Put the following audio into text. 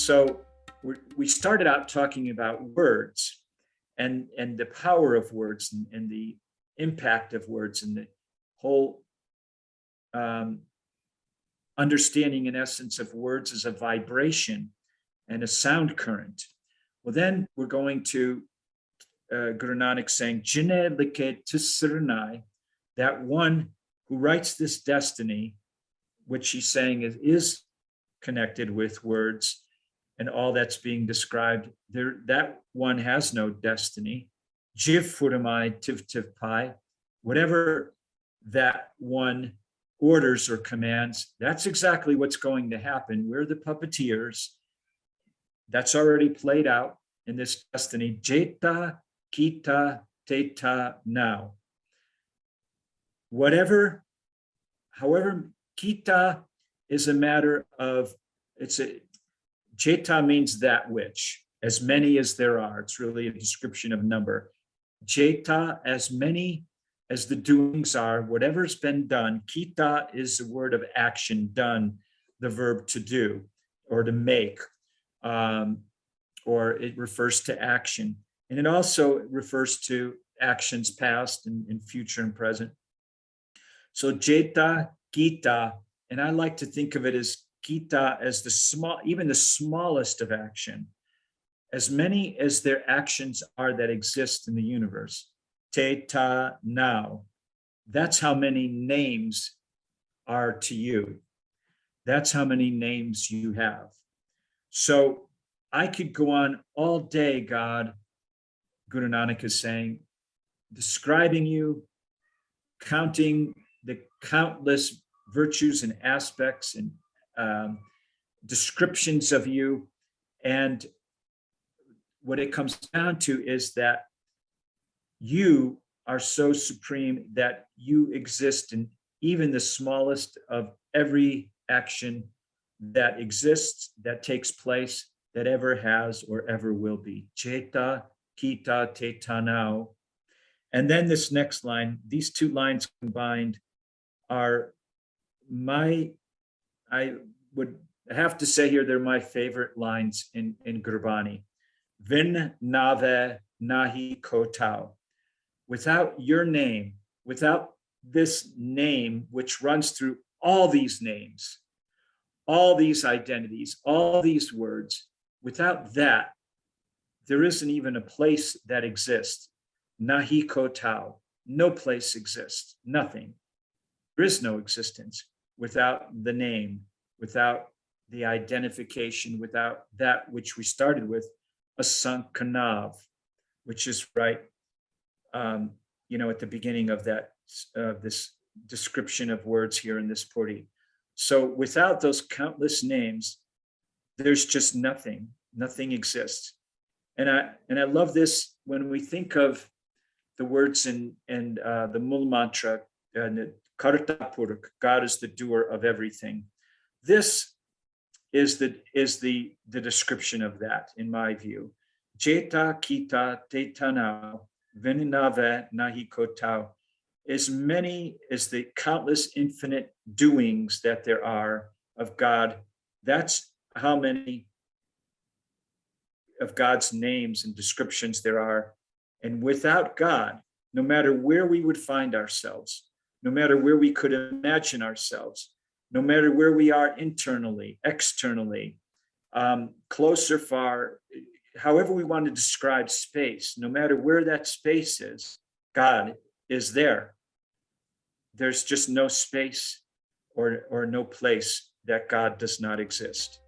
So we started out talking about words and the power of words and the impact of words and the whole understanding, in essence, of words as a vibration and a sound current. Well, then we're going to Guru Nanak saying, Jine Like Tisranai, that one who writes this destiny, which he's saying is connected with words and all that's being described, there, that one has no destiny. Jiv Furamai Tiv Tiv Pai, whatever that one orders or commands, that's exactly what's going to happen. We're the puppeteers. That's already played out in this destiny. Jeta, Kita, Teta, now. Whatever, however, Kita is a matter of, Jeta means that which, as many as there are. It's really a description of number. Jeta, as many as the doings are, whatever's been done. Kita is the word of action, done, the verb to do or to make, or it refers to action. And it also refers to actions past and future and present. So Jeta, Kita, and I like to think of it as Kita as the small, even the smallest of action, as many as their actions are that exist in the universe. Teta, now. That's how many names are to you. That's how many names you have. So I could go on all day, God, Guru Nanak is saying, describing you, counting the countless virtues and aspects and descriptions of you. And what it comes down to is that you are so supreme that you exist in even the smallest of every action that exists, that takes place, that ever has or ever will be. Jeta, Kita, Teta, now. And then this next line, these two lines combined are I would have to say here, they're my favorite lines in Gurbani. Vin nave nahi kotao. Without your name, without this name, which runs through all these names, all these identities, all these words, without that, there isn't even a place that exists. Nahi kotao. No place exists. Nothing. There is no existence without the name, without the identification, without that which we started with, asankanav, which is right, at the beginning of that, this description of words here in this Pauree. So without those countless names, there's just nothing. Nothing exists. And I love this when we think of the words in the Mul Mantra, Karta Purakh, God is the doer of everything. This is the description of that, in my view. Jeta, Kita, Teta, now, Veninave, Nahi Kotao. As many as the countless infinite doings that there are of God, that's how many of God's names and descriptions there are. And without God, no matter where we would find ourselves, no matter where we could imagine ourselves, no matter where we are internally, externally, close or far, however we want to describe space, no matter where that space is, God is there. There's just no space or no place that God does not exist.